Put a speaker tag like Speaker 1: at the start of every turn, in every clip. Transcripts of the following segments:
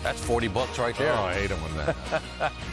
Speaker 1: That's $40 right there.
Speaker 2: Oh, I hate him on that.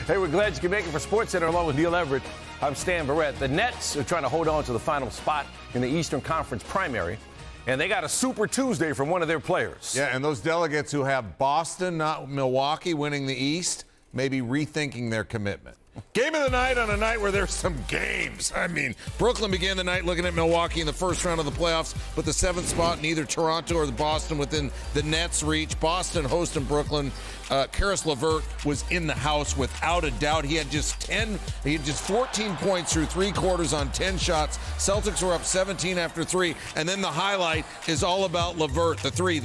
Speaker 1: Hey, we're glad you can make it for SportsCenter along with Neil Everett. I'm Stan Barrett. The Nets are trying to hold on to the final spot in the Eastern Conference primary, and they got a Super Tuesday from one of their players.
Speaker 2: Yeah, and those delegates who have Boston, not Milwaukee, winning the East, may be rethinking their commitment. Game of the night on a night where there's some games. I mean, Brooklyn began the night looking at Milwaukee in the first round of the playoffs with the 7th spot, neither Toronto or the Boston within the Nets' reach. Boston hosting Brooklyn. Karis LeVert was in the house without a doubt. He had just 14 points through 3 quarters on 10 shots. Celtics were up 17 after 3, and then the highlight is all about LeVert. The three.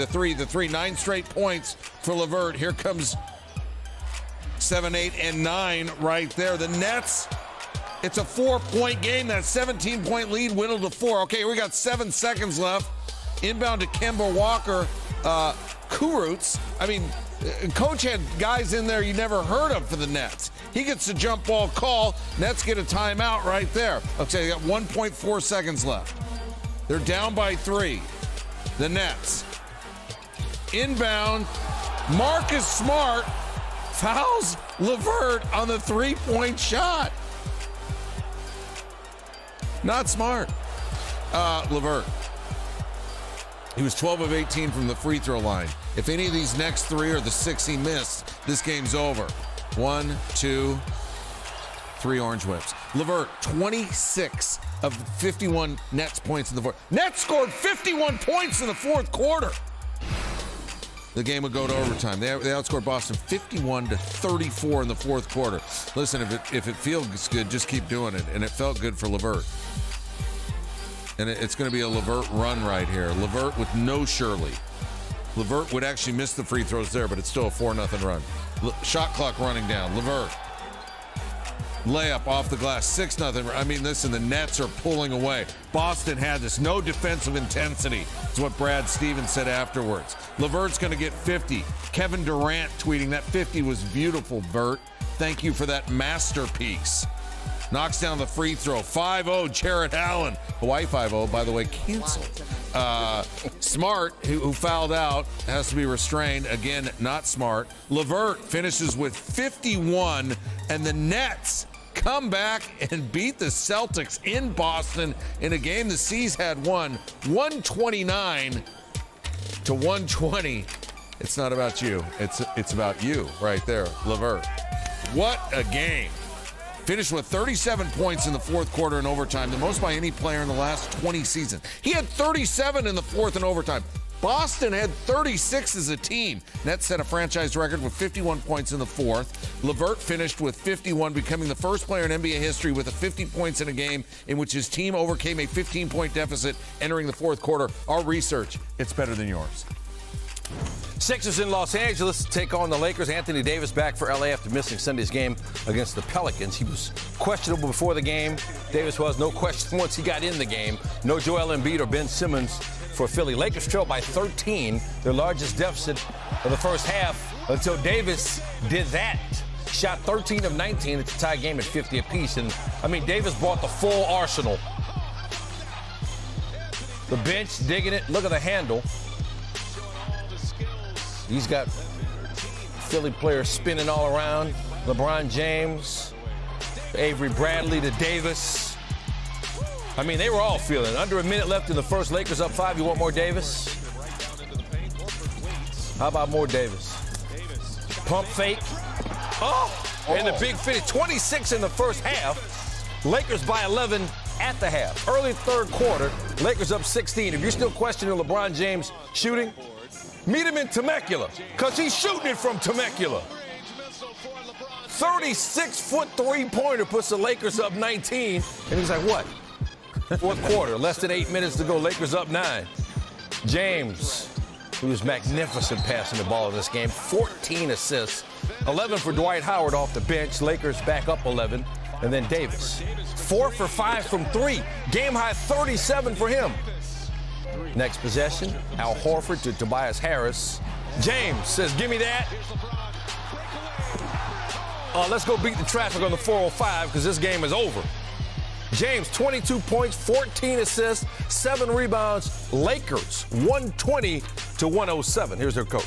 Speaker 2: 9 straight points for LeVert. Here comes 7, 8, and 9 right there. The Nets, it's a 4-point game. That 17-point lead dwindled to 4. Okay, we got 7 seconds left. Inbound to Kemba Walker. Kurucs. I mean, coach had guys in there you never heard of for the Nets. He gets a jump ball call. Nets get a timeout right there. Okay, they got 1.4 seconds left. They're down by 3. The Nets. Inbound. Marcus Smart fouls LeVert on the 3-point shot. Not smart. LeVert. He was 12 of 18 from the free throw line. If any of these next 3 are the 6 he missed, this game's over. 1, 2, 3 orange whips. LeVert, 26 of 51 Nets points in the fourth. Nets scored 51 points in the fourth quarter. The game would go to overtime. They outscored Boston 51-34 in the fourth quarter. Listen, if it feels good, just keep doing it. And it felt good for LeVert. And it's going to be a LeVert run right here. LeVert with no Shirley. LeVert would actually miss the free throws there, but it's still a 4-0 run. Shot clock running down. LeVert. Layup off the glass, 6-0. I mean, listen, the Nets are pulling away. Boston had this, no defensive intensity. It's what Brad Stevens said afterwards. LeVert's going to get 50. Kevin Durant tweeting, that 50 was beautiful, Vert. Thank you for that masterpiece. Knocks down the free throw. 5-0, Jarrett Allen. Hawaii 5-0, by the way, canceled. Smart, who fouled out, has to be restrained. Again, not smart. LeVert finishes with 51, and the Nets come back and beat the Celtics in Boston in a game the C's had won 129-120. It's not about you. It's about you right there, LeVert. What a game. Finished with 37 points in the fourth quarter in overtime, the most by any player in the last 20 seasons. He had 37 in the fourth in overtime. Boston had 36 as a team. Nets set a franchise record with 51 points in the fourth. LeVert finished with 51, becoming the first player in NBA history with 50 points in a game in which his team overcame a 15-point deficit entering the fourth quarter. Our research, it's better than yours.
Speaker 1: Sixers in Los Angeles take on the Lakers. Anthony Davis back for LA after missing Sunday's game against the Pelicans. He was questionable before the game. Davis was, no question, once he got in the game. No Joel Embiid or Ben Simmons for Philly. Lakers trail by 13, their largest deficit of the first half, until Davis did that. Shot 13 of 19. It's a tie game at 50 apiece. And, I mean, Davis brought the full arsenal. The bench digging it. Look at the handle. He's got Philly players spinning all around. LeBron James, Avery Bradley to Davis. I mean, they were all feeling it. Under a minute left in the first. Lakers up 5. You want more Davis? How about more Davis? Pump fake. Oh! And the big finish. 26 in the first half. Lakers by 11 at the half. Early third quarter, Lakers up 16. If you're still questioning LeBron James shooting, meet him in Temecula, because he's shooting it from Temecula. 36-foot three-pointer puts the Lakers up 19. And he's like, what? Fourth quarter, less than 8 minutes to go. Lakers up 9. James, who was magnificent passing the ball in this game, 14 assists. 11 for Dwight Howard off the bench. Lakers back up 11. And then Davis, 4 for 5 from 3. Game high 37 for him. Next possession, Al Horford to Tobias Harris. James says, give me that. Let's go beat the traffic on the 405 because this game is over. James, 22 points, 14 assists, 7 rebounds. Lakers, 120-107. Here's their coach.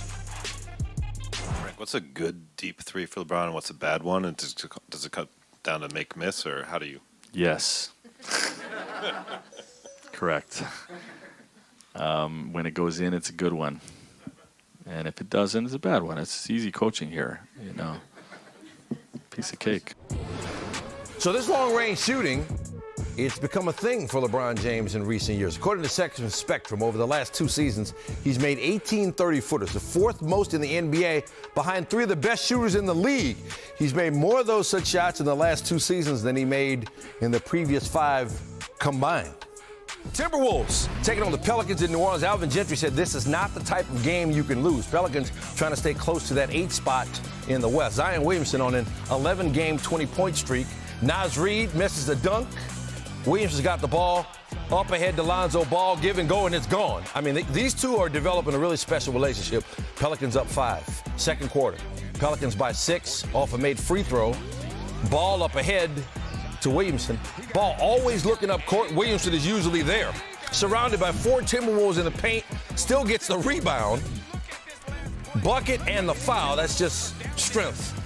Speaker 3: What's a good deep three for LeBron and what's a bad one? And does it cut down to make miss, or how do you?
Speaker 4: Yes. Correct. When it goes in, it's a good one. And if it doesn't, it's a bad one. It's easy coaching here, you know. Piece of cake.
Speaker 1: So this long-range shooting, it's become a thing for LeBron James in recent years. According to Section Spectrum, over the last 2 seasons, he's made 18 30-footers, the 4th most in the NBA, behind 3 of the best shooters in the league. He's made more of those such shots in the last 2 seasons than he made in the previous 5 combined. Timberwolves taking on the Pelicans in New Orleans. Alvin Gentry said this is not the type of game you can lose. Pelicans trying to stay close to that 8th spot in the West. Zion Williamson on an 11-game, 20-point streak. Naz Reid misses a dunk. Williams has got the ball up ahead to Lonzo Ball, give and go, and it's gone. I mean, these two are developing a really special relationship. Pelicans up 5, second quarter. Pelicans by 6 off a made free throw. Ball up ahead to Williamson. Ball always looking up court. Williamson is usually there. Surrounded by 4 Timberwolves in the paint. Still gets the rebound. Bucket and the foul. That's just strength.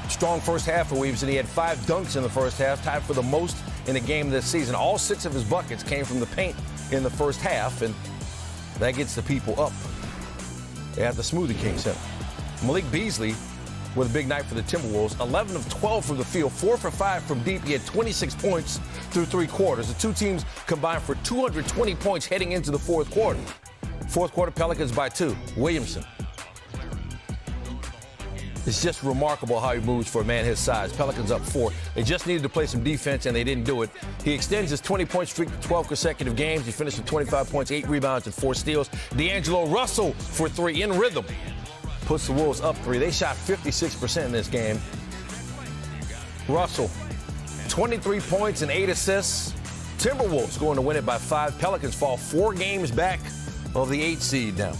Speaker 1: Strong first half for Williamson. He had 5 dunks in the first half, tied for the most in a game this season. All 6 of his buckets came from the paint in the first half, and that gets the people up at the Smoothie King Center. Malik Beasley with a big night for the Timberwolves. 11 of 12 from the field, 4 for 5 from deep. He had 26 points through 3 quarters. The two teams combined for 220 points heading into the fourth quarter. Fourth quarter, Pelicans by 2. Williamson. It's just remarkable how he moves for a man his size. Pelicans up 4. They just needed to play some defense, and they didn't do it. He extends his 20-point streak to 12 consecutive games. He finished with 25 points, 8 rebounds, and 4 steals. D'Angelo Russell for 3 in rhythm. Puts the Wolves up 3. They shot 56% in this game. Russell, 23 points and 8 assists. Timberwolves going to win it by 5. Pelicans fall 4 games back of the 8 seed now.